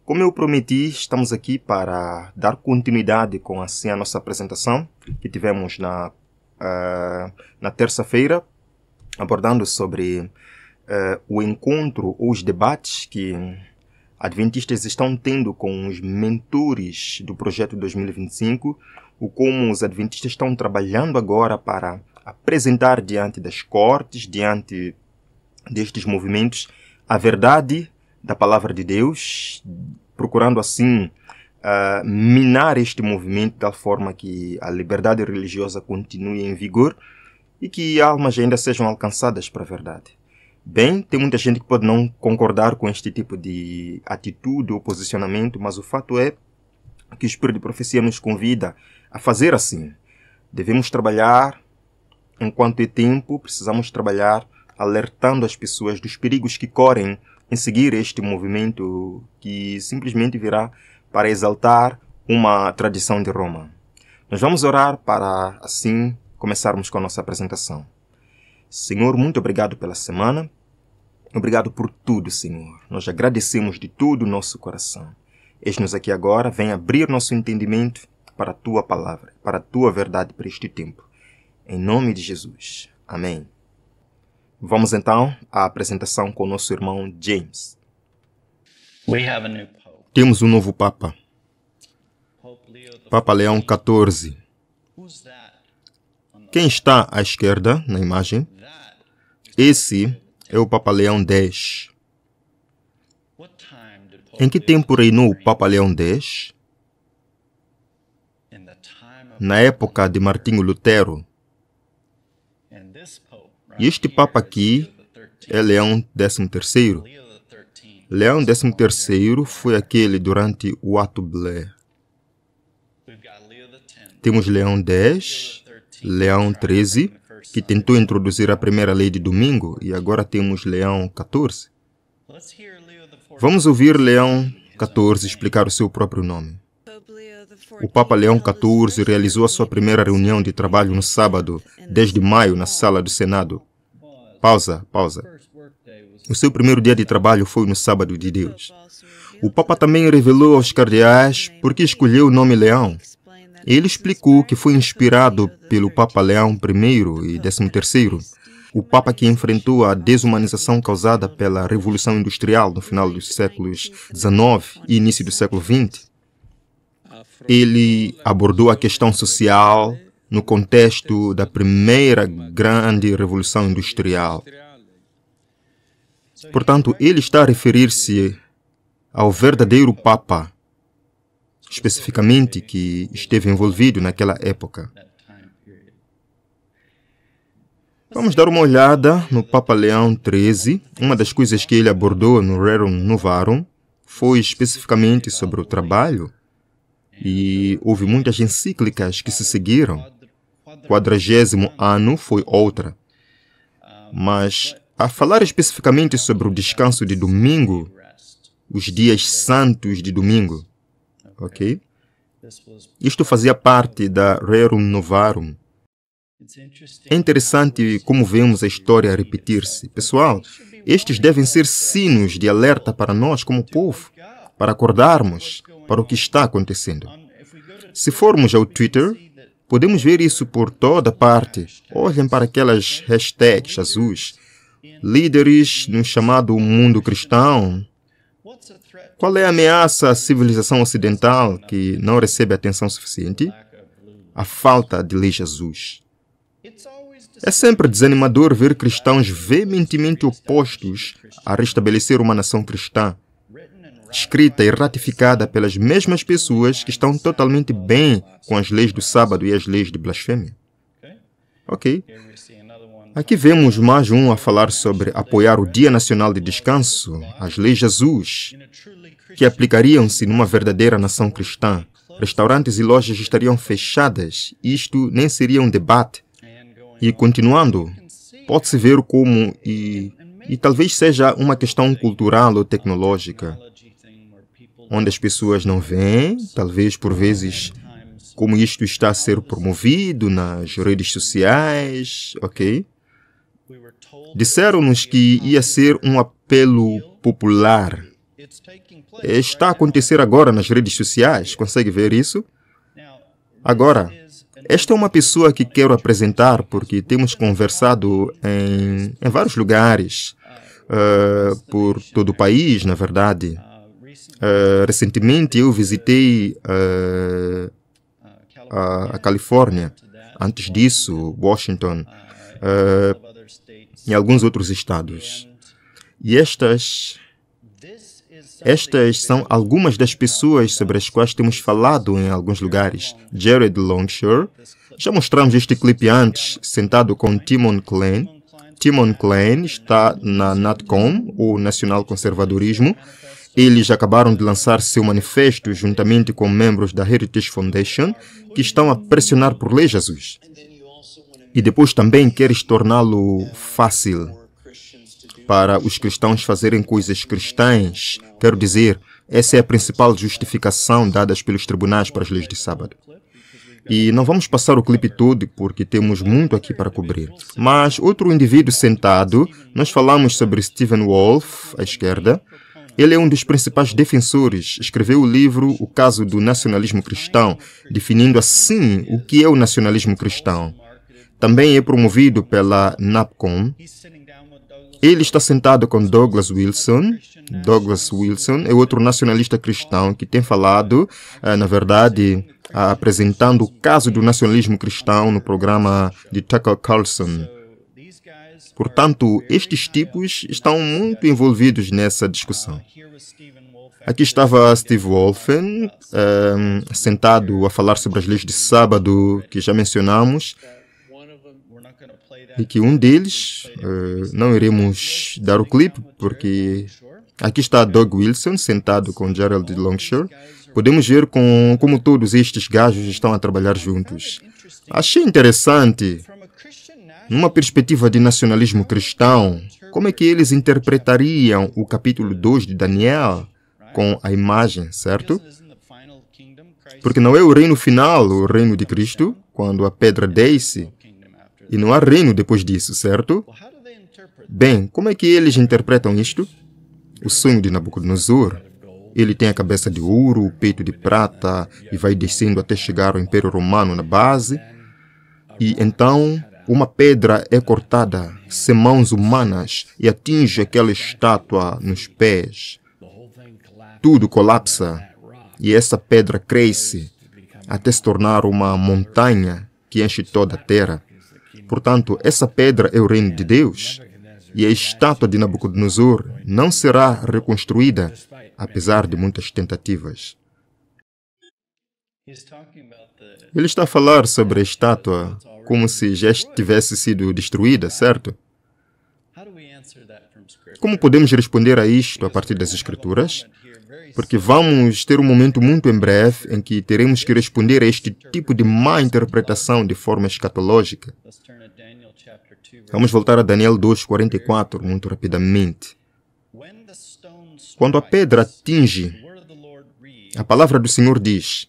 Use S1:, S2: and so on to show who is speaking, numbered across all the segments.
S1: Como eu prometi, estamos aqui para dar continuidade com a nossa apresentação que tivemos na terça-feira, abordando sobre o encontro ou os debates que adventistas estão tendo com os mentores do projeto 2025, o como os adventistas estão trabalhando agora para apresentar diante das cortes, diante destes movimentos, a verdade da palavra de Deus, procurando assim minar este movimento de tal forma que a liberdade religiosa continue em vigor e que almas ainda sejam alcançadas para a verdade. Bem, tem muita gente que pode não concordar com este tipo de atitude ou posicionamento, mas o fato é que o Espírito de Profecia nos convida a fazer assim. Devemos trabalhar enquanto é tempo, precisamos trabalhar alertando as pessoas dos perigos que correm em seguir este movimento que simplesmente virá para exaltar uma tradição de Roma. Nós vamos orar para, assim, começarmos com a nossa apresentação. Senhor, muito obrigado pela semana. Obrigado por tudo, Senhor. Nós agradecemos de todo o nosso coração. Eis-nos aqui agora, vem abrir nosso entendimento para a Tua palavra, para a Tua verdade para este tempo. Em nome de Jesus. Amém. Vamos então à apresentação com o nosso irmão James. Temos um novo Papa. Papa Leão XIV. Quem está à esquerda na imagem? Esse é o Papa Leão X. Em que tempo reinou o Papa Leão X? Na época de Martinho Lutero. E este Papa aqui é Leão XIII. Leão XIII foi aquele durante o ato Blair. Temos Leão X, Leão XIII, que tentou introduzir a primeira lei de domingo, e agora temos Leão XIV. Vamos ouvir Leão XIV explicar o seu próprio nome. O Papa Leão XIV realizou a sua primeira reunião de trabalho no sábado, 10 de maio, na sala do Senado. Pausa. O seu primeiro dia de trabalho foi no sábado de Deus. O Papa também revelou aos cardeais por que escolheu o nome Leão. Ele explicou que foi inspirado pelo Papa Leão I e XIII, o Papa que enfrentou a desumanização causada pela Revolução Industrial no final dos séculos XIX e início do século XX. Ele abordou a questão social no contexto da primeira grande Revolução Industrial. Portanto, ele está a referir-se ao verdadeiro Papa, especificamente que esteve envolvido naquela época. Vamos dar uma olhada no Papa Leão XIII. Uma das coisas que ele abordou no Rerum Novarum foi especificamente sobre o trabalho, e houve muitas encíclicas que se seguiram. 40º ano foi outra. Mas, a falar especificamente sobre o descanso de domingo, os dias santos de domingo, ok? Isto fazia parte da Rerum Novarum. É interessante como vemos a história repetir-se. Pessoal, estes devem ser sinos de alerta para nós como povo, para acordarmos para o que está acontecendo. Se formos ao Twitter, podemos ver isso por toda parte. Olhem para aquelas hashtags azuis. Líderes no chamado mundo cristão. Qual é a ameaça à civilização ocidental que não recebe atenção suficiente? A falta de lei Jesus. É sempre desanimador ver cristãos veementemente opostos a restabelecer uma nação cristã, escrita e ratificada pelas mesmas pessoas que estão totalmente bem com as leis do sábado e as leis de blasfêmia. Ok. Aqui vemos mais um a falar sobre apoiar o Dia Nacional de Descanso, as leis Jesus, que aplicariam-se numa verdadeira nação cristã. Restaurantes e lojas estariam fechadas. Isto nem seria um debate. E continuando, pode-se ver como, e talvez seja uma questão cultural ou tecnológica, onde as pessoas não veem, talvez por vezes, como isto está a ser promovido nas redes sociais, ok? Disseram-nos que ia ser um apelo popular. Está a acontecer agora nas redes sociais. Consegue ver isso? Agora, esta é uma pessoa que quero apresentar porque temos conversado em vários lugares, por todo o país, na verdade. Recentemente eu visitei a Califórnia, antes disso, Washington, e alguns outros estados. E estas são algumas das pessoas sobre as quais temos falado em alguns lugares. Jared Longshore. Já mostramos este clipe antes, sentado com Timon Klein. Timon Klein está na NATCOM, o Nacional Conservadorismo. Eles acabaram de lançar seu manifesto juntamente com membros da Heritage Foundation, que estão a pressionar por leis azuis. E depois também queres torná-lo fácil para os cristãos fazerem coisas cristãs. Quero dizer, essa é a principal justificação dada pelos tribunais para as leis de sábado. E não vamos passar o clipe todo porque temos muito aqui para cobrir. Mas outro indivíduo sentado, nós falamos sobre Stephen Wolfe, à esquerda. Ele é um dos principais defensores. Escreveu o livro O Caso do Nacionalismo Cristão, definindo assim o que é o nacionalismo cristão. Também é promovido pela NAPCOM. Ele está sentado com Douglas Wilson. Douglas Wilson é outro nacionalista cristão que tem falado, na verdade, apresentando o caso do nacionalismo cristão no programa de Tucker Carlson. Portanto, estes tipos estão muito envolvidos nessa discussão. Aqui estava Steve Wolfen, sentado a falar sobre as leis de sábado que já mencionamos, e que um deles, não iremos dar o clipe, porque aqui está Doug Wilson, sentado com Gerald Longshore. Podemos ver como todos estes gajos estão a trabalhar juntos. Achei interessante, numa perspectiva de nacionalismo cristão, como é que eles interpretariam o capítulo 2 de Daniel com a imagem, certo? Porque não é o reino final, o reino de Cristo, quando a pedra desce, e não há reino depois disso, certo? Bem, como é que eles interpretam isto? O sonho de Nabucodonosor. Ele tem a cabeça de ouro, o peito de prata e vai descendo até chegar ao Império Romano na base. E então uma pedra é cortada sem mãos humanas e atinge aquela estátua nos pés. Tudo colapsa e essa pedra cresce até se tornar uma montanha que enche toda a terra. Portanto, essa pedra é o reino de Deus. E a estátua de Nabucodonosor não será reconstruída, apesar de muitas tentativas. Ele está a falar sobre a estátua como se já tivesse sido destruída, certo? Como podemos responder a isto a partir das Escrituras? Porque vamos ter um momento muito em breve em que teremos que responder a este tipo de má interpretação de forma escatológica. Vamos voltar a Daniel 2:44 muito rapidamente. Quando a pedra atinge, a palavra do Senhor diz: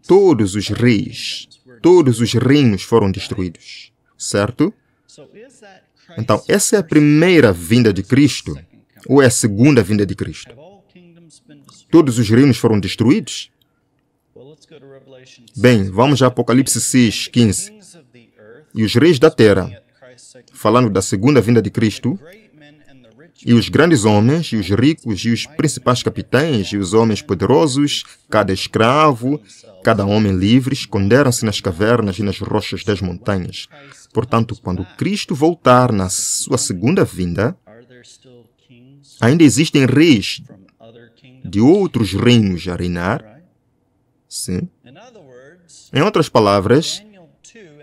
S1: todos os reis, todos os reinos foram destruídos, certo? Então, essa é a primeira vinda de Cristo ou é a segunda vinda de Cristo? Todos os reinos foram destruídos? Bem, vamos a Apocalipse 6:15. E os reis da terra, falando da segunda vinda de Cristo, e os grandes homens, e os ricos, e os principais capitães, e os homens poderosos, cada escravo, cada homem livre, esconderam-se nas cavernas e nas rochas das montanhas. Portanto, quando Cristo voltar na sua segunda vinda, ainda existem reis de outros reinos a reinar? Sim. Em outras palavras,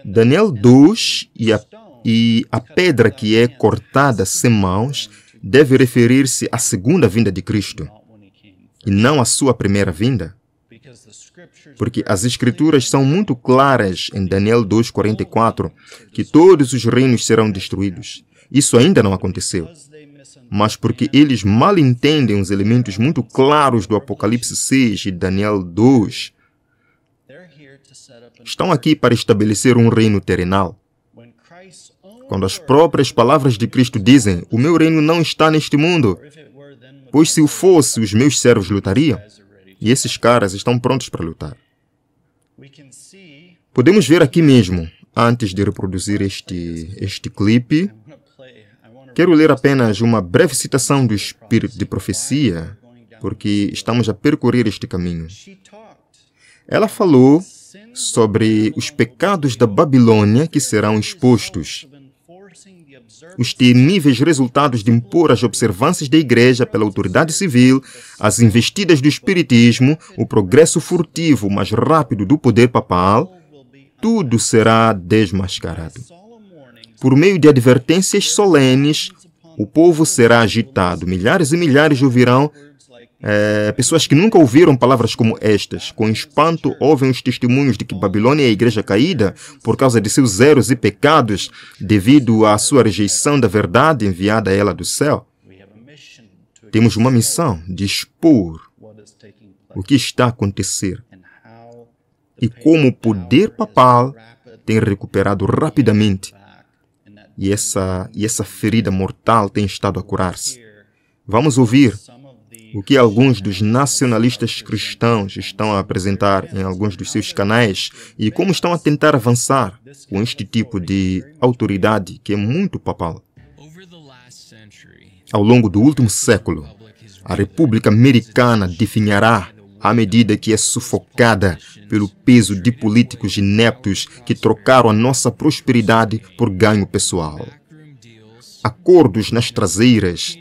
S1: Daniel 2 e a pedra que é cortada sem mãos deve referir-se à segunda vinda de Cristo e não à sua primeira vinda. Porque as Escrituras são muito claras em Daniel 2:44 que todos os reinos serão destruídos. Isso ainda não aconteceu. Mas porque eles mal entendem os elementos muito claros do Apocalipse 6 e Daniel 2, estão aqui para estabelecer um reino terrenal. Quando as próprias palavras de Cristo dizem: o meu reino não está neste mundo, Pois se o fosse, os meus servos lutariam. E esses caras estão prontos para lutar. Podemos ver aqui mesmo, antes de reproduzir este clipe, quero ler apenas uma breve citação do Espírito de Profecia, porque estamos a percorrer este caminho. Ela falou sobre os pecados da Babilônia que serão expostos, os temíveis resultados de impor as observâncias da Igreja pela autoridade civil, as investidas do Espiritismo, o progresso furtivo mais rápido do poder papal, tudo será desmascarado. Por meio de advertências solenes, o povo será agitado. Milhares e milhares ouvirão. Pessoas que nunca ouviram palavras como estas, com espanto, ouvem os testemunhos de que Babilônia é a igreja caída por causa de seus erros e pecados, devido à sua rejeição da verdade enviada a ela do céu. Temos uma missão de expor o que está a acontecer e como o poder papal tem recuperado rapidamente e essa ferida mortal tem estado a curar-se. Vamos ouvir o que alguns dos nacionalistas cristãos estão a apresentar em alguns dos seus canais e como estão a tentar avançar com este tipo de autoridade que é muito papal. Ao longo do último século, a República Americana definhará à medida que é sufocada pelo peso de políticos ineptos que trocaram a nossa prosperidade por ganho pessoal. Acordos nas traseiras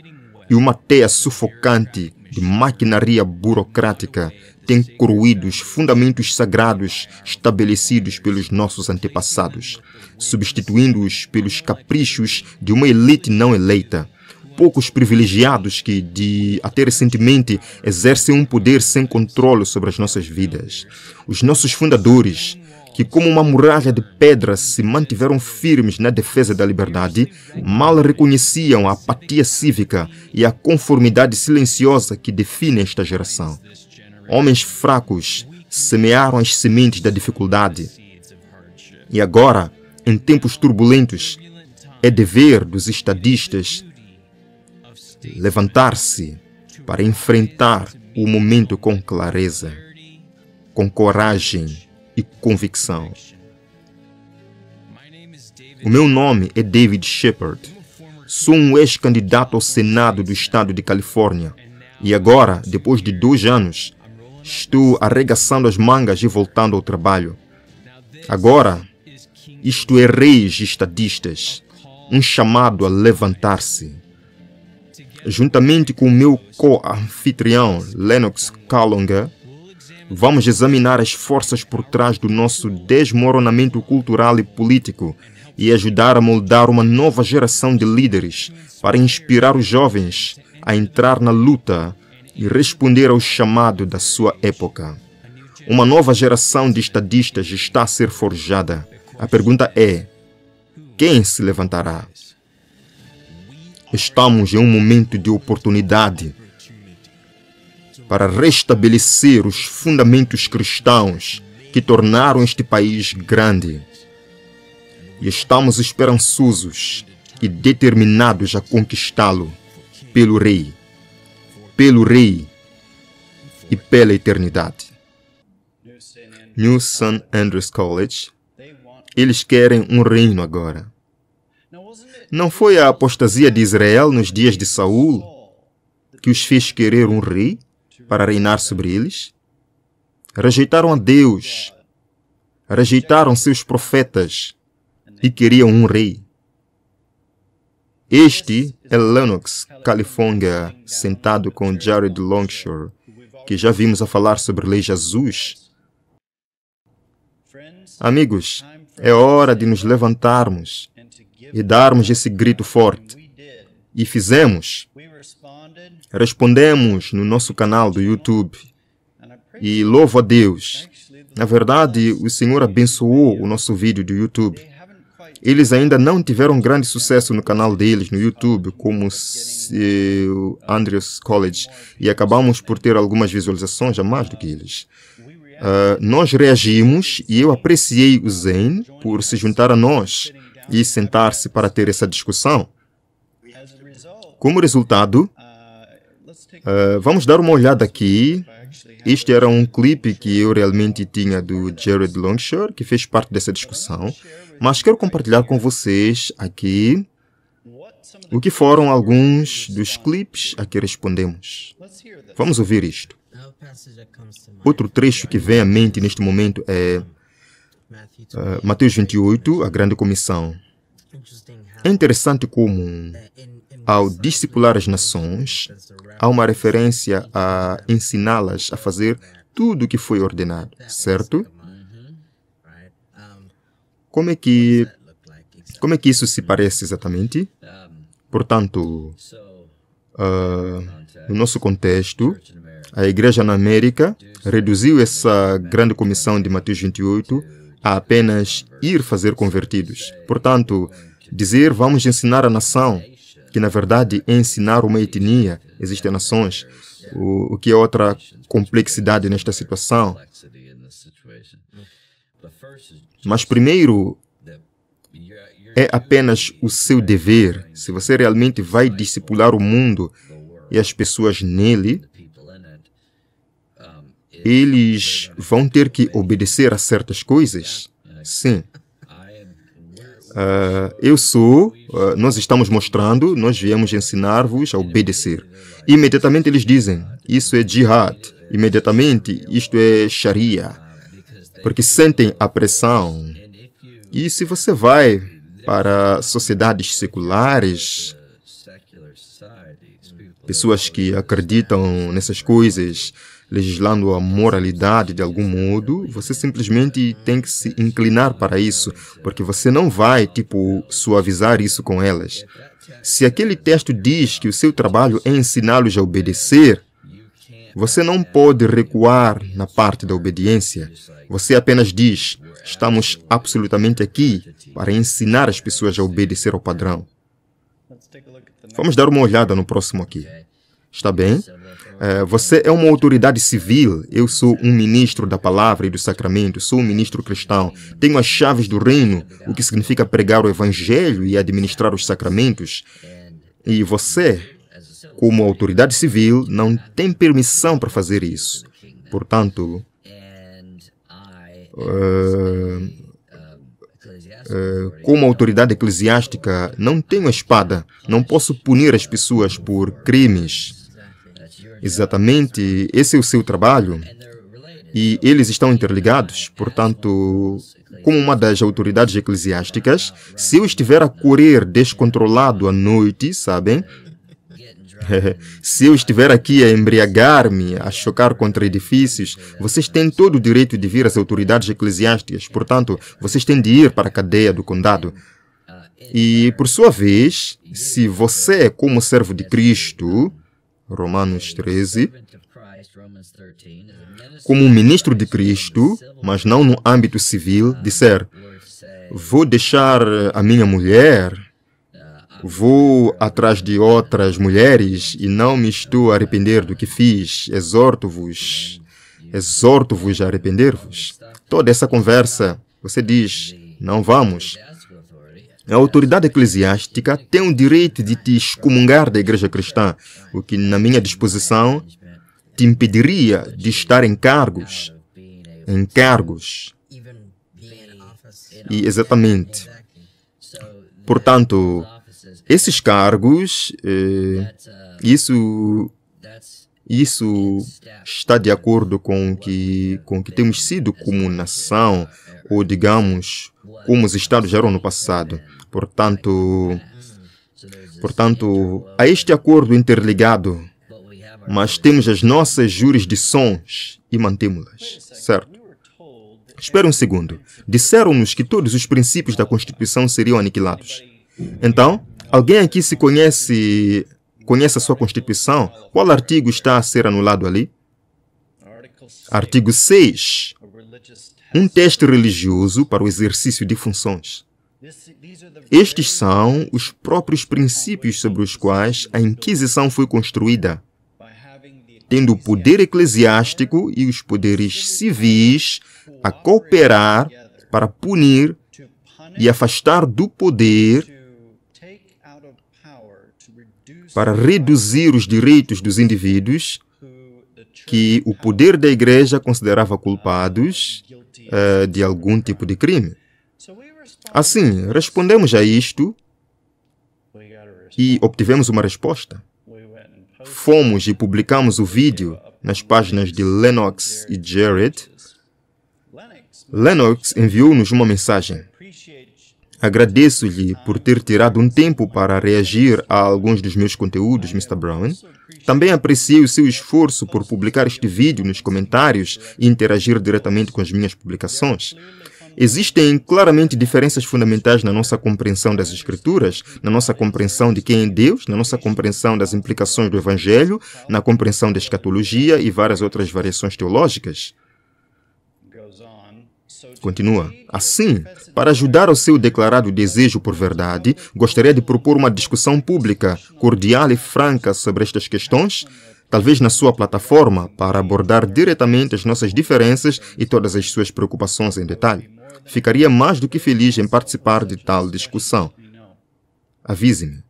S1: e uma teia sufocante de maquinaria burocrática têm corroído os fundamentos sagrados estabelecidos pelos nossos antepassados, substituindo-os pelos caprichos de uma elite não eleita. Poucos privilegiados que, até recentemente, exercem um poder sem controle sobre as nossas vidas. Os nossos fundadores, que como uma muralha de pedra se mantiveram firmes na defesa da liberdade, mal reconheciam a apatia cívica e a conformidade silenciosa que define esta geração. Homens fracos semearam as sementes da dificuldade. E agora, em tempos turbulentos, é dever dos estadistas levantar-se para enfrentar o momento com clareza, com coragem e convicção. O meu nome é David Shepard. Sou um ex-candidato ao Senado do estado de Califórnia e agora, depois de 2 anos, estou arregaçando as mangas e voltando ao trabalho. Agora, isto é reis estadistas, um chamado a levantar-se. Juntamente com o meu co-anfitrião, Lennox Kalonga, vamos examinar as forças por trás do nosso desmoronamento cultural e político e ajudar a moldar uma nova geração de líderes para inspirar os jovens a entrar na luta e responder ao chamado da sua época. Uma nova geração de estadistas está a ser forjada. A pergunta é: quem se levantará? Estamos em um momento de oportunidade para restabelecer os fundamentos cristãos que tornaram este país grande. E estamos esperançosos e determinados a conquistá-lo pelo Rei e pela eternidade. New St. Andrews College, eles querem um reino agora. Não foi a apostasia de Israel nos dias de Saul que os fez querer um rei para reinar sobre eles? Rejeitaram a Deus, rejeitaram seus profetas e queriam um rei. Este é Lennox Kalonga, sentado com Jared Longshore, que já vimos a falar sobre leis Jesus. Amigos, é hora de nos levantarmos e darmos esse grito forte. E fizemos. Respondemos no nosso canal do YouTube. E louvo a Deus. Na verdade, o Senhor abençoou o nosso vídeo do YouTube. Eles ainda não tiveram grande sucesso no canal deles no YouTube, como o Andrews College, e acabamos por ter algumas visualizações a mais do que eles. Nós reagimos e eu apreciei o Zen por se juntar a nós e sentar-se para ter essa discussão. Como resultado, Vamos dar uma olhada aqui. Este era um clipe que eu realmente tinha do Jared Longshore, que fez parte dessa discussão. Mas quero compartilhar com vocês aqui o que foram alguns dos clipes a que respondemos. Vamos ouvir isto. Outro trecho que vem à mente neste momento é Mateus 28, a Grande Comissão. É interessante como, ao discipular as nações, há uma referência a ensiná-las a fazer tudo o que foi ordenado, certo? Como é que isso se parece exatamente? Portanto, no nosso contexto, a Igreja na América reduziu essa grande comissão de Mateus 28 a apenas ir fazer convertidos. Portanto, dizer vamos ensinar a nação, que na verdade é ensinar uma etnia, existem nações, o que é outra complexidade nesta situação. Mas primeiro, é apenas o seu dever. Se você realmente vai discipular o mundo e as pessoas nele, eles vão ter que obedecer a certas coisas? Sim. Nós estamos mostrando, nós viemos ensinar-vos a obedecer. Imediatamente eles dizem, isso é jihad. Imediatamente, isto é sharia. Porque sentem a pressão. E se você vai para sociedades seculares, pessoas que acreditam nessas coisas, legislando a moralidade de algum modo, você simplesmente tem que se inclinar para isso, porque você não vai, suavizar isso com elas. Se aquele texto diz que o seu trabalho é ensiná-los a obedecer, você não pode recuar na parte da obediência. Você apenas diz, estamos absolutamente aqui para ensinar as pessoas a obedecer ao padrão. Vamos dar uma olhada no próximo aqui. Está bem? Você é uma autoridade civil. Eu sou um ministro da palavra e do sacramento. Sou um ministro cristão. Tenho as chaves do reino, o que significa pregar o evangelho e administrar os sacramentos. E você, como autoridade civil, não tem permissão para fazer isso. Portanto, como autoridade eclesiástica, não tenho espada. Não posso punir as pessoas por crimes. Exatamente, esse é o seu trabalho. E eles estão interligados. Portanto, como uma das autoridades eclesiásticas, se eu estiver a correr descontrolado à noite, sabem? Se eu estiver aqui a embriagar-me, a chocar contra edifícios, vocês têm todo o direito de vir às autoridades eclesiásticas. Portanto, vocês têm de ir para a cadeia do condado. E, por sua vez, se você é como servo de Cristo, Romanos 13, como um ministro de Cristo, mas não no âmbito civil, disser, vou deixar a minha mulher, vou atrás de outras mulheres e não me estou a arrepender do que fiz, exorto-vos a arrepender-vos. Toda essa conversa, você diz, não vamos. A autoridade eclesiástica tem o direito de te excomungar da igreja cristã, o que, na minha disposição, te impediria de estar em cargos. E exatamente. Portanto, esses cargos, isso está de acordo com o que temos sido como nação, ou digamos, como os Estados eram no passado. Portanto, há este acordo interligado, mas temos as nossas jurisdições e mantemos-las, certo? Espera um segundo. Disseram-nos que todos os princípios da Constituição seriam aniquilados. Então, alguém aqui se conhece a sua Constituição? Qual artigo está a ser anulado ali? Artigo 6. Um teste religioso para o exercício de funções. Estes são os próprios princípios sobre os quais a Inquisição foi construída, tendo o poder eclesiástico e os poderes civis a cooperar para punir e afastar do poder para reduzir os direitos dos indivíduos que o poder da Igreja considerava culpados de algum tipo de crime. Assim, respondemos a isto e obtivemos uma resposta. Fomos e publicamos o vídeo nas páginas de Lennox e Jared. Lennox enviou-nos uma mensagem. Agradeço-lhe por ter tirado um tempo para reagir a alguns dos meus conteúdos, Mr. Brown. Também apreciei o seu esforço por publicar este vídeo nos comentários e interagir diretamente com as minhas publicações. Existem claramente diferenças fundamentais na nossa compreensão das Escrituras, na nossa compreensão de quem é Deus, na nossa compreensão das implicações do Evangelho, na compreensão da escatologia e várias outras variações teológicas. Continua. Assim, para ajudar ao seu declarado desejo por verdade, gostaria de propor uma discussão pública, cordial e franca sobre estas questões, talvez na sua plataforma, para abordar diretamente as nossas diferenças e todas as suas preocupações em detalhe. Ficaria mais do que feliz em participar de tal discussão. Avise-me.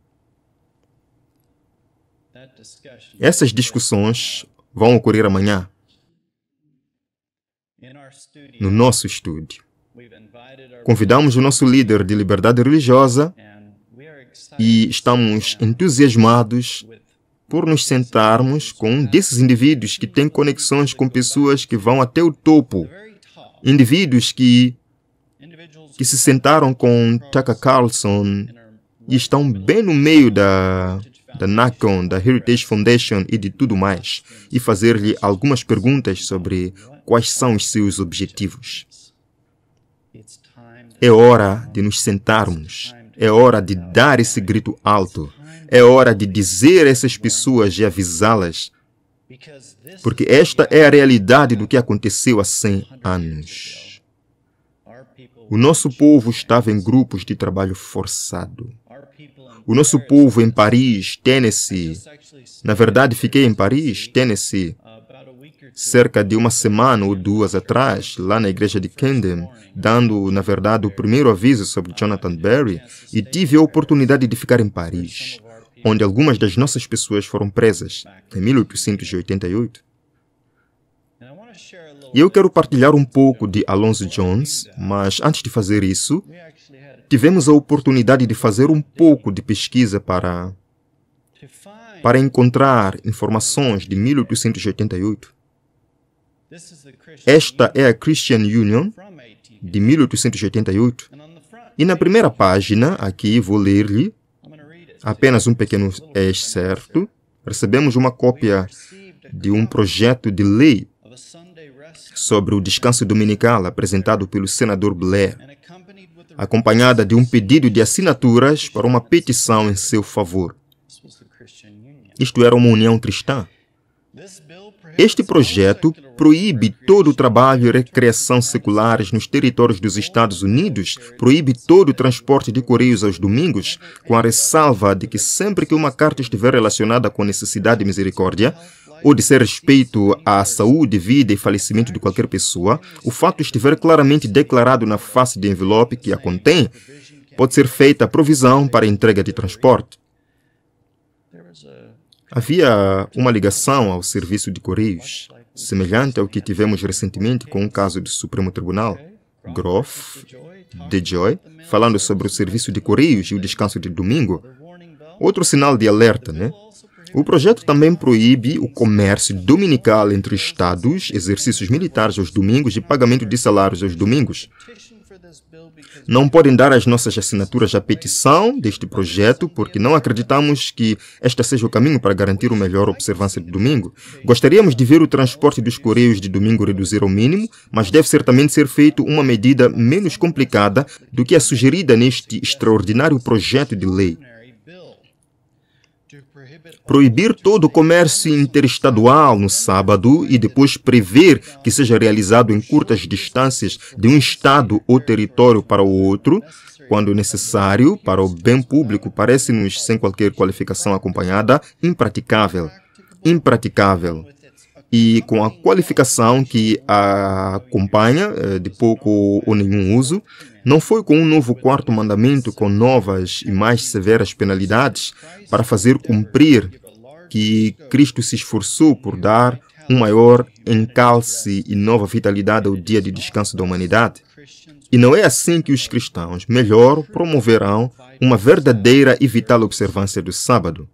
S1: Essas discussões vão ocorrer amanhã, no nosso estúdio. Convidamos o nosso líder de liberdade religiosa e estamos entusiasmados por nos sentarmos com um desses indivíduos que tem conexões com pessoas que vão até o topo. Indivíduos que se sentaram com Tucker Carlson e estão bem no meio da NACON, da Heritage Foundation e de tudo mais, e fazer-lhe algumas perguntas sobre quais são os seus objetivos. É hora de nos sentarmos, é hora de dar esse grito alto, é hora de dizer a essas pessoas e avisá-las, porque esta é a realidade do que aconteceu há 100 anos. O nosso povo estava em grupos de trabalho forçado. O nosso povo em Paris, Tennessee, na verdade fiquei em Paris, Tennessee, cerca de uma semana ou duas atrás, lá na igreja de Camden, dando, na verdade, o primeiro aviso sobre Jonathan Berry, e tive a oportunidade de ficar em Paris, onde algumas das nossas pessoas foram presas, em 1888. E eu quero partilhar um pouco de Alonzo Jones, mas antes de fazer isso, tivemos a oportunidade de fazer um pouco de pesquisa para encontrar informações de 1888. Esta é a Christian Union, de 1888. E na primeira página, aqui vou ler-lhe apenas um pequeno excerto. Recebemos uma cópia de um projeto de lei sobre o descanso dominical apresentado pelo senador Blair, acompanhada de um pedido de assinaturas para uma petição em seu favor. Isto era uma união cristã. Este projeto proíbe todo o trabalho e recreação seculares nos territórios dos Estados Unidos, proíbe todo o transporte de correios aos domingos, com a ressalva de que sempre que uma carta estiver relacionada com necessidade e misericórdia, ou de ser respeito à saúde, vida e falecimento de qualquer pessoa, o fato estiver claramente declarado na face de envelope que a contém, pode ser feita a provisão para a entrega de transporte. Havia uma ligação ao serviço de correios, semelhante ao que tivemos recentemente com um caso do Supremo Tribunal, Groff, DeJoy, falando sobre o serviço de correios e o descanso de domingo. Outro sinal de alerta, né? O projeto também proíbe o comércio dominical entre estados, exercícios militares aos domingos e pagamento de salários aos domingos. Não podem dar as nossas assinaturas à petição deste projeto, porque não acreditamos que este seja o caminho para garantir uma melhor observância do domingo. Gostaríamos de ver o transporte dos correios de domingo reduzir ao mínimo, mas deve certamente ser feito uma medida menos complicada do que a sugerida neste extraordinário projeto de lei. Proibir todo o comércio interestadual no sábado e depois prever que seja realizado em curtas distâncias de um estado ou território para o outro, quando necessário para o bem público, parece-nos, sem qualquer qualificação acompanhada, impraticável. Impraticável. E com a qualificação que a acompanha, de pouco ou nenhum uso, Não foi com um novo quarto mandamento com novas e mais severas penalidades para fazer cumprir que Cristo se esforçou por dar um maior encalce e nova vitalidade ao dia de descanso da humanidade. E não é assim que os cristãos melhor promoverão uma verdadeira e vital observância do sábado.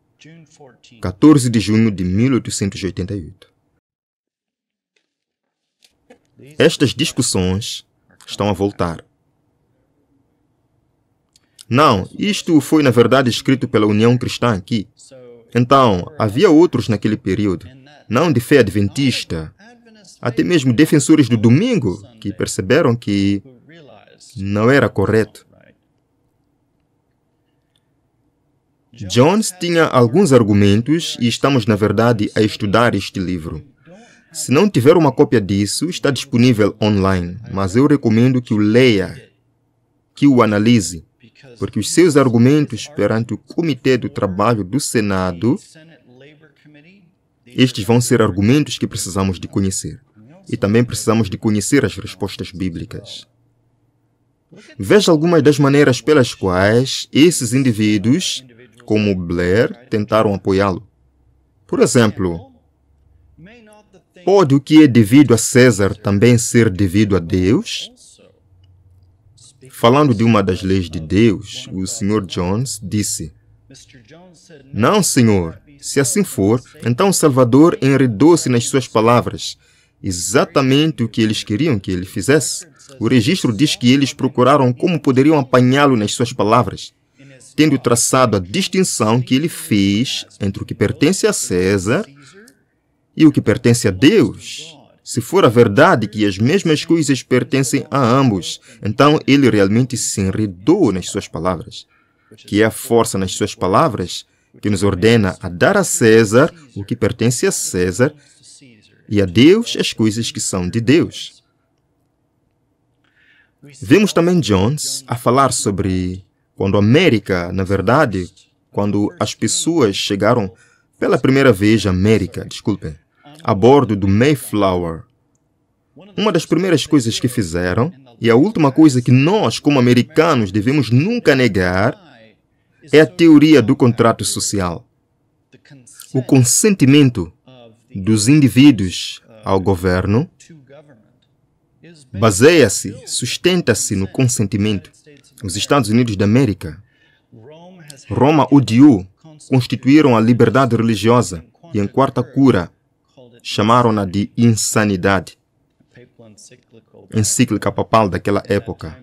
S1: 14 de junho de 1888. Estas discussões estão a voltar. Não, isto foi na verdade escrito pela União Cristã aqui. Então, havia outros naquele período, não de fé adventista, até mesmo defensores do domingo, que perceberam que não era correto. Jones tinha alguns argumentos e estamos, na verdade, a estudar este livro. Se não tiver uma cópia disso, está disponível online, mas eu recomendo que o leia, que o analise, porque os seus argumentos perante o Comitê do Trabalho do Senado, estes vão ser argumentos que precisamos de conhecer. E também precisamos de conhecer as respostas bíblicas. Veja algumas das maneiras pelas quais esses indivíduos, como Blair, tentaram apoiá-lo. Por exemplo, pode o que é devido a César também ser devido a Deus? Falando de uma das leis de Deus, o Sr. Jones disse: "Não, senhor. Se assim for, então o Salvador enredou-se nas suas palavras. Exatamente o que eles queriam que ele fizesse. O registro diz que eles procuraram como poderiam apanhá-lo nas suas palavras, tendo traçado a distinção que ele fez entre o que pertence a César e o que pertence a Deus. Se for a verdade que as mesmas coisas pertencem a ambos, então ele realmente se enredou nas suas palavras, que é a força nas suas palavras que nos ordena a dar a César o que pertence a César e a Deus as coisas que são de Deus." Vemos também Jones a falar sobre quando a América, na verdade, quando as pessoas chegaram pela primeira vez à América, a bordo do Mayflower. Uma das primeiras coisas que fizeram, e a última coisa que nós, como americanos, devemos nunca negar, é a teoria do contrato social. O consentimento dos indivíduos ao governo baseia-se, sustenta-se no consentimento. Os Estados Unidos da América, Roma odiou, constituíram a liberdade religiosa e em quarta cura chamaram-na de insanidade. Encíclica papal daquela época,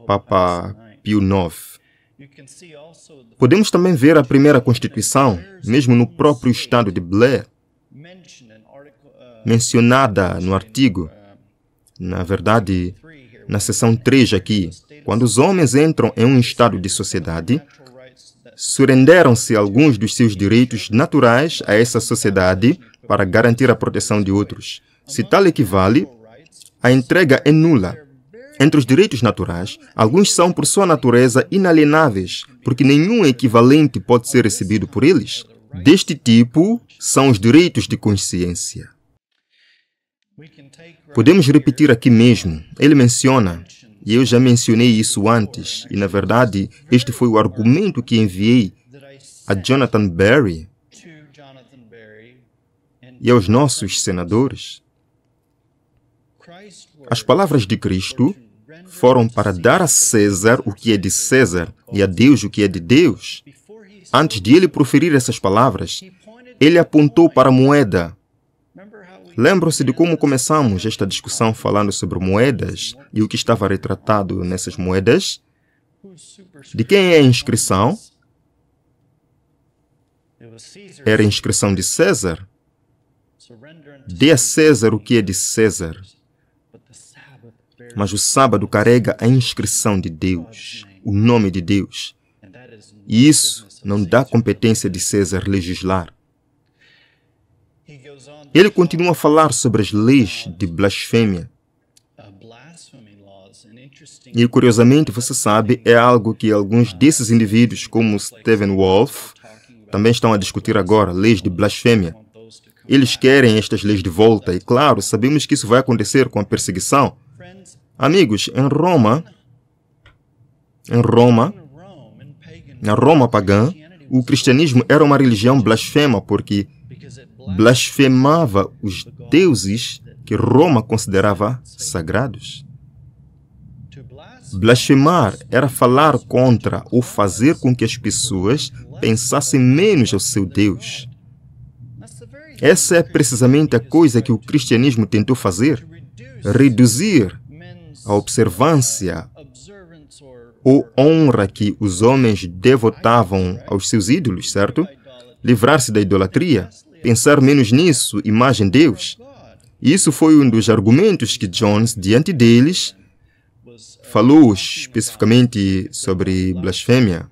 S1: Papa Pio IX. Podemos também ver a primeira Constituição, mesmo no próprio estado de Blair, mencionada no artigo, na verdade, na seção 3 aqui, quando os homens entram em um estado de sociedade, surrenderam-se alguns dos seus direitos naturais a essa sociedade para garantir a proteção de outros. Se tal equivale, a entrega é nula. Entre os direitos naturais, alguns são por sua natureza inalienáveis, porque nenhum equivalente pode ser recebido por eles. Deste tipo são os direitos de consciência. Podemos repetir aqui mesmo. Ele menciona, e eu já mencionei isso antes, e na verdade este foi o argumento que enviei a Jonathan Berry e aos nossos senadores. As palavras de Cristo foram para dar a César o que é de César e a Deus o que é de Deus. Antes de ele proferir essas palavras, ele apontou para a moeda. Lembram-se de como começamos esta discussão falando sobre moedas e o que estava retratado nessas moedas? De quem é a inscrição? Era a inscrição de César. Dê a César o que é de César. Mas o sábado carrega a inscrição de Deus, o nome de Deus. E isso não dá competência de César legislar. Ele continua a falar sobre as leis de blasfêmia. E, curiosamente, você sabe, é algo que alguns desses indivíduos, como Stephen Wolfe, também estão a discutir agora, leis de blasfêmia. Eles querem estas leis de volta e, claro, sabemos que isso vai acontecer com a perseguição. Amigos, em Roma, Em Roma, na Roma pagã, o cristianismo era uma religião blasfema porque blasfemava os deuses que Roma considerava sagrados. Blasfemar era falar contra ou fazer com que as pessoas pensassem menos ao seu Deus. Essa é precisamente a coisa que o cristianismo tentou fazer: reduzir a observância ou honra que os homens devotavam aos seus ídolos, certo? Livrar-se da idolatria, pensar menos nisso e mais em Deus. Isso foi um dos argumentos que Jones, diante deles, falou especificamente sobre blasfêmia.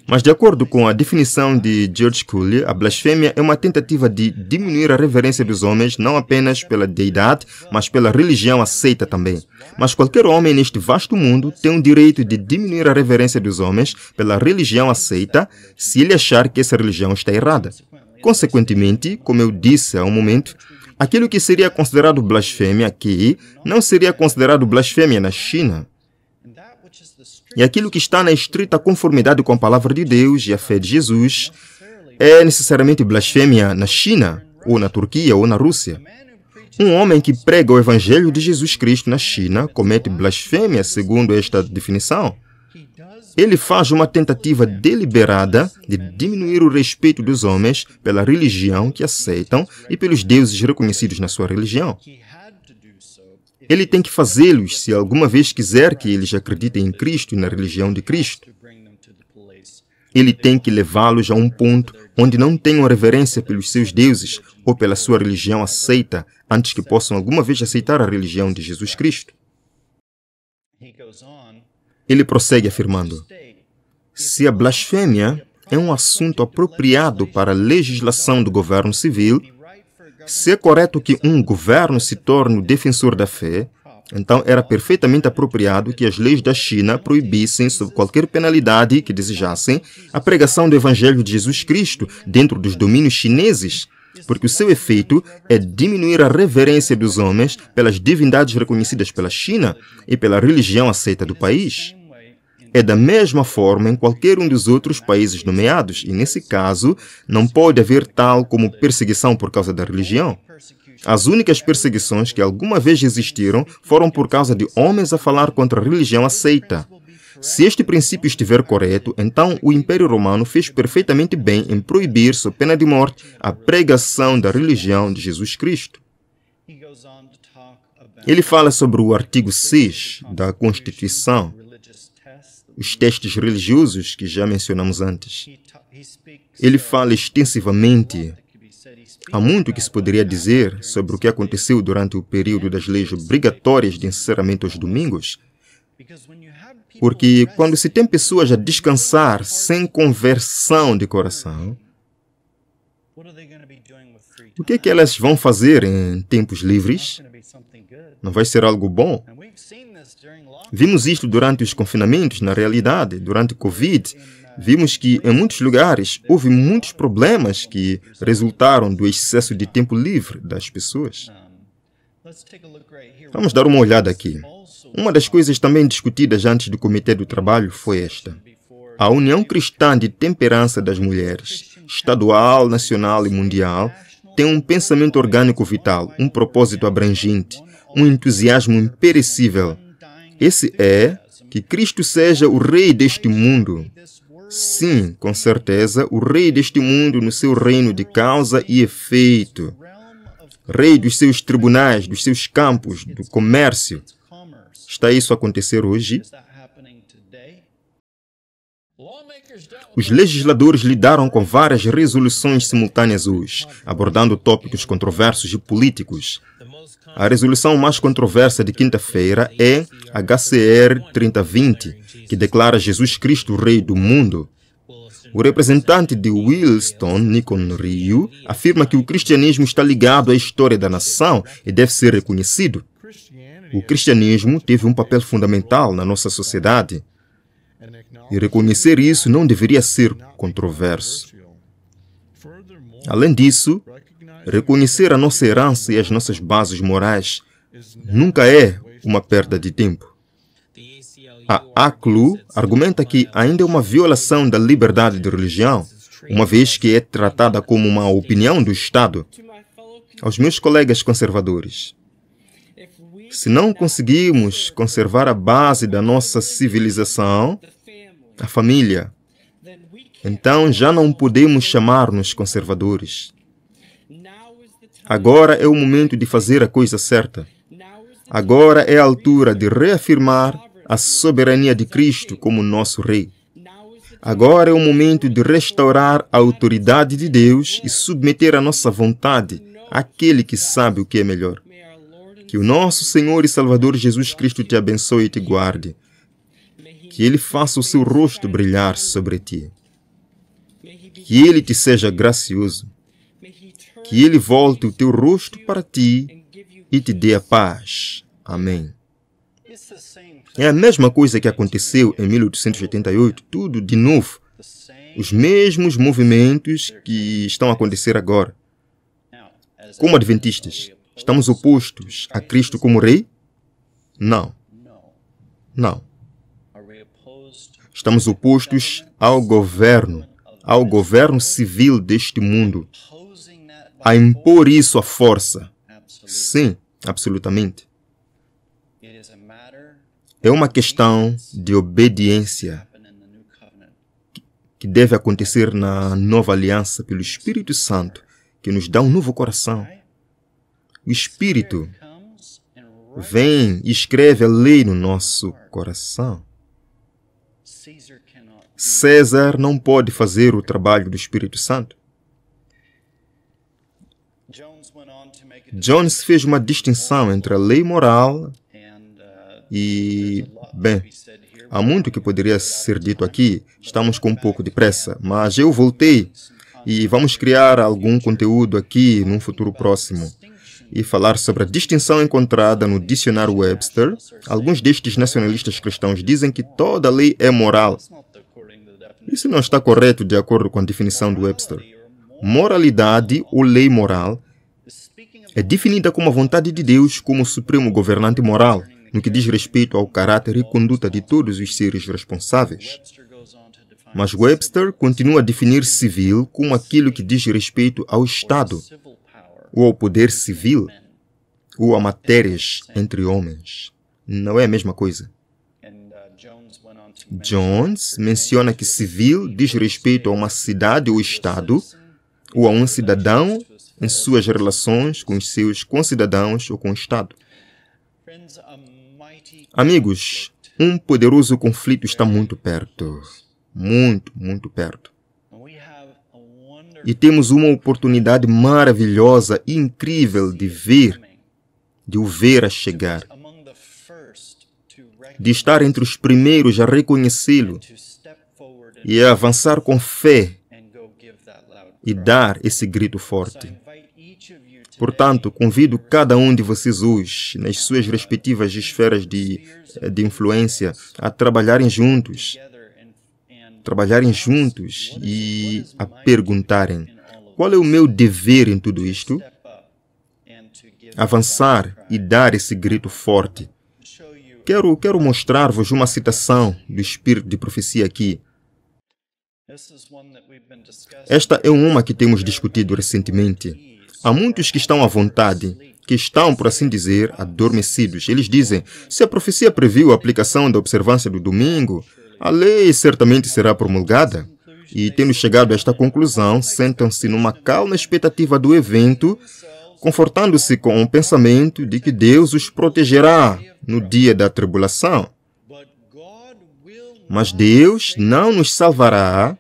S1: Mas, de acordo com a definição de George Cooley, a blasfêmia é uma tentativa de diminuir a reverência dos homens, não apenas pela deidade, mas pela religião aceita também. Mas qualquer homem neste vasto mundo tem o direito de diminuir a reverência dos homens pela religião aceita, se ele achar que essa religião está errada. Consequentemente, como eu disse há um momento, aquilo que seria considerado blasfêmia aqui não seria considerado blasfêmia na China. E aquilo que está na estrita conformidade com a palavra de Deus e a fé de Jesus é necessariamente blasfêmia na China, ou na Turquia, ou na Rússia. Um homem que prega o Evangelho de Jesus Cristo na China comete blasfêmia segundo esta definição. Ele faz uma tentativa deliberada de diminuir o respeito dos homens pela religião que aceitam e pelos deuses reconhecidos na sua religião. Ele tem que fazê-los se alguma vez quiser que eles acreditem em Cristo e na religião de Cristo. Ele tem que levá-los a um ponto onde não tenham reverência pelos seus deuses ou pela sua religião aceita, antes que possam alguma vez aceitar a religião de Jesus Cristo. Ele prossegue afirmando: se a blasfêmia é um assunto apropriado para a legislação do governo civil, se é correto que um governo se torne o defensor da fé, então era perfeitamente apropriado que as leis da China proibissem, sob qualquer penalidade que desejassem, a pregação do Evangelho de Jesus Cristo dentro dos domínios chineses, porque o seu efeito é diminuir a reverência dos homens pelas divindades reconhecidas pela China e pela religião aceita do país. É da mesma forma em qualquer um dos outros países nomeados, e nesse caso, não pode haver tal como perseguição por causa da religião. As únicas perseguições que alguma vez existiram foram por causa de homens a falar contra a religião aceita. Se este princípio estiver correto, então o Império Romano fez perfeitamente bem em proibir, sob pena de morte, a pregação da religião de Jesus Cristo. Ele fala sobre o artigo 6 da Constituição, os testes religiosos que já mencionamos antes. Ele fala extensivamente. Há muito que se poderia dizer sobre o que aconteceu durante o período das leis obrigatórias de encerramento aos domingos, porque quando se tem pessoas a descansar sem conversão de coração, o que é que elas vão fazer em tempos livres? Não vai ser algo bom? Vimos isto durante os confinamentos, na realidade, durante o Covid. Vimos que, em muitos lugares, houve muitos problemas que resultaram do excesso de tempo livre das pessoas. Vamos dar uma olhada aqui. Uma das coisas também discutidas antes do Comitê do Trabalho foi esta. A União Cristã de Temperança das Mulheres, estadual, nacional e mundial, tem um pensamento orgânico vital, um propósito abrangente, um entusiasmo imperecível. Esse é que Cristo seja o Rei deste mundo. Sim, com certeza, o Rei deste mundo no seu reino de causa e efeito. Rei dos seus tribunais, dos seus campos, do comércio. Está isso a acontecer hoje? Os legisladores lidaram com várias resoluções simultâneas hoje, abordando tópicos controversos e políticos. A resolução mais controversa de quinta-feira é a HCR 3020, que declara Jesus Cristo Rei do mundo. O representante de Williston, Nikon Ryu, afirma que o cristianismo está ligado à história da nação e deve ser reconhecido. O cristianismo teve um papel fundamental na nossa sociedade. E reconhecer isso não deveria ser controverso. Além disso, reconhecer a nossa herança e as nossas bases morais nunca é uma perda de tempo. A ACLU argumenta que ainda é uma violação da liberdade de religião, uma vez que é tratada como uma opinião do Estado. Aos meus colegas conservadores, se não conseguimos conservar a base da nossa civilização, a família, então já não podemos chamar-nos conservadores. Agora é o momento de fazer a coisa certa. Agora é a altura de reafirmar a soberania de Cristo como nosso Rei. Agora é o momento de restaurar a autoridade de Deus e submeter a nossa vontade àquele que sabe o que é melhor. Que o nosso Senhor e Salvador Jesus Cristo te abençoe e te guarde. Que Ele faça o seu rosto brilhar sobre ti. Que Ele te seja gracioso. Que Ele volte o teu rosto para ti e te dê a paz. Amém. É a mesma coisa que aconteceu em 1888, tudo de novo. Os mesmos movimentos que estão a acontecer agora. Como adventistas, estamos opostos a Cristo como Rei? Não. Não. Estamos opostos ao governo civil deste mundo, a impor isso à força. Sim, absolutamente. É uma questão de obediência que deve acontecer na nova aliança pelo Espírito Santo, que nos dá um novo coração. O Espírito vem e escreve a lei no nosso coração. César não pode fazer o trabalho do Espírito Santo. Jones fez uma distinção entre a lei moral e, bem, há muito que poderia ser dito aqui, estamos com um pouco de pressa, mas eu voltei e vamos criar algum conteúdo aqui num futuro próximo e falar sobre a distinção encontrada no dicionário Webster. Alguns destes nacionalistas cristãos dizem que toda lei é moral. Isso não está correto de acordo com a definição do Webster. Moralidade ou lei moral é definida como a vontade de Deus como supremo governante moral, no que diz respeito ao caráter e conduta de todos os seres responsáveis. Mas Webster continua a definir civil como aquilo que diz respeito ao Estado, ou ao poder civil, ou a matérias entre homens. Não é a mesma coisa. Jones menciona que civil diz respeito a uma cidade ou Estado, ou a um cidadão em suas relações com os seus concidadãos ou com o Estado. Amigos, um poderoso conflito está muito perto. Muito, muito perto. E temos uma oportunidade maravilhosa e incrível de o ver a chegar. De estar entre os primeiros a reconhecê-lo e a avançar com fé e dar esse grito forte. Portanto, convido cada um de vocês hoje, nas suas respectivas esferas de influência, a trabalharem juntos e a perguntarem: qual é o meu dever em tudo isto? Avançar e dar esse grito forte. Quero mostrar-vos uma citação do Espírito de Profecia aqui. Esta é uma que temos discutido recentemente. Há muitos que estão à vontade, que estão, por assim dizer, adormecidos. Eles dizem: se a profecia previu a aplicação da observância do domingo, a lei certamente será promulgada. E, tendo chegado a esta conclusão, sentam-se numa calma expectativa do evento, confortando-se com o pensamento de que Deus os protegerá no dia da tribulação. Mas Deus não nos salvará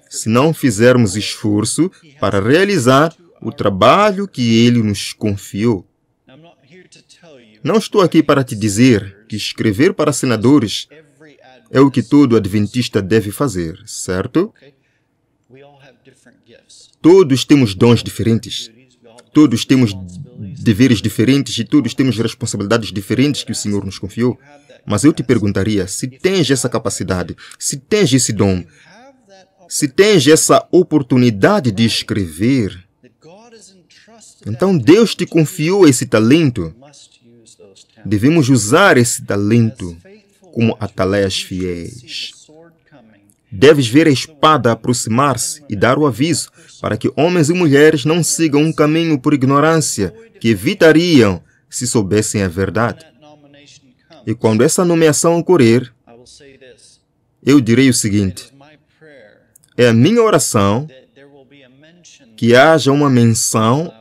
S1: se não fizermos esforço para realizar o trabalho que Ele nos confiou. Não estou aqui para te dizer que escrever para senadores é o que todo adventista deve fazer, certo? Todos temos dons diferentes. Todos temos deveres diferentes e todos temos responsabilidades diferentes que o Senhor nos confiou. Mas eu te perguntaria, se tens essa capacidade, se tens esse dom, se tens essa oportunidade de escrever, então Deus te confiou esse talento. Devemos usar esse talento como ataleias fiéis. Deves ver a espada aproximar-se e dar o aviso para que homens e mulheres não sigam um caminho por ignorância que evitariam se soubessem a verdade. E quando essa nomeação ocorrer, eu direi o seguinte: é a minha oração que haja uma menção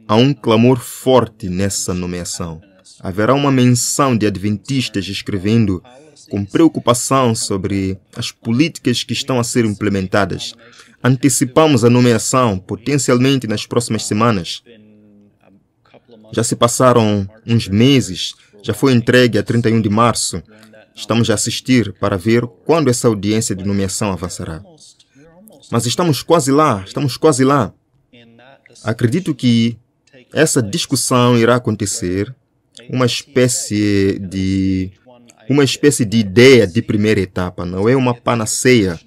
S1: a um clamor forte nessa nomeação. Haverá uma menção de adventistas escrevendo com preocupação sobre as políticas que estão a ser implementadas. Antecipamos a nomeação potencialmente nas próximas semanas. Já se passaram uns meses, já foi entregue a 31 de março. Estamos a assistir para ver quando essa audiência de nomeação avançará. Mas estamos quase lá, estamos quase lá. Acredito que essa discussão irá acontecer, uma espécie de ideia de primeira etapa, não é uma panaceia,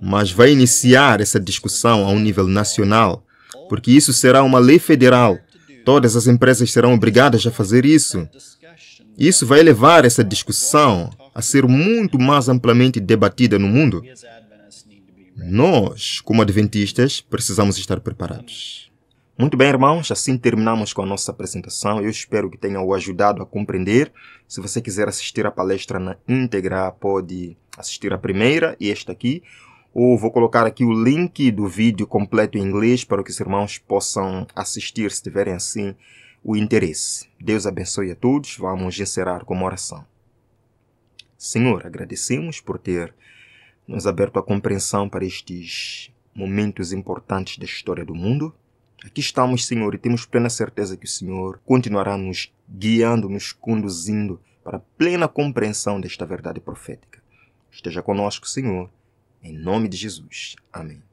S1: mas vai iniciar essa discussão a um nível nacional, porque isso será uma lei federal. Todas as empresas serão obrigadas a fazer isso. Isso vai levar essa discussão a ser muito mais amplamente debatida no mundo. Nós, como adventistas, precisamos estar preparados. Muito bem, irmãos, assim terminamos com a nossa apresentação. Eu espero que tenha o ajudado a compreender. Se você quiser assistir a palestra na íntegra, pode assistir a primeira e esta aqui. Ou vou colocar aqui o link do vídeo completo em inglês para que os irmãos possam assistir, se tiverem assim o interesse. Deus abençoe a todos. Vamos encerrar com uma oração. Senhor, agradecemos por ter nos aberto a compreensão para estes momentos importantes da história do mundo. Aqui estamos, Senhor, e temos plena certeza que o Senhor continuará nos guiando, nos conduzindo para a plena compreensão desta verdade profética. Esteja conosco, Senhor, em nome de Jesus. Amém.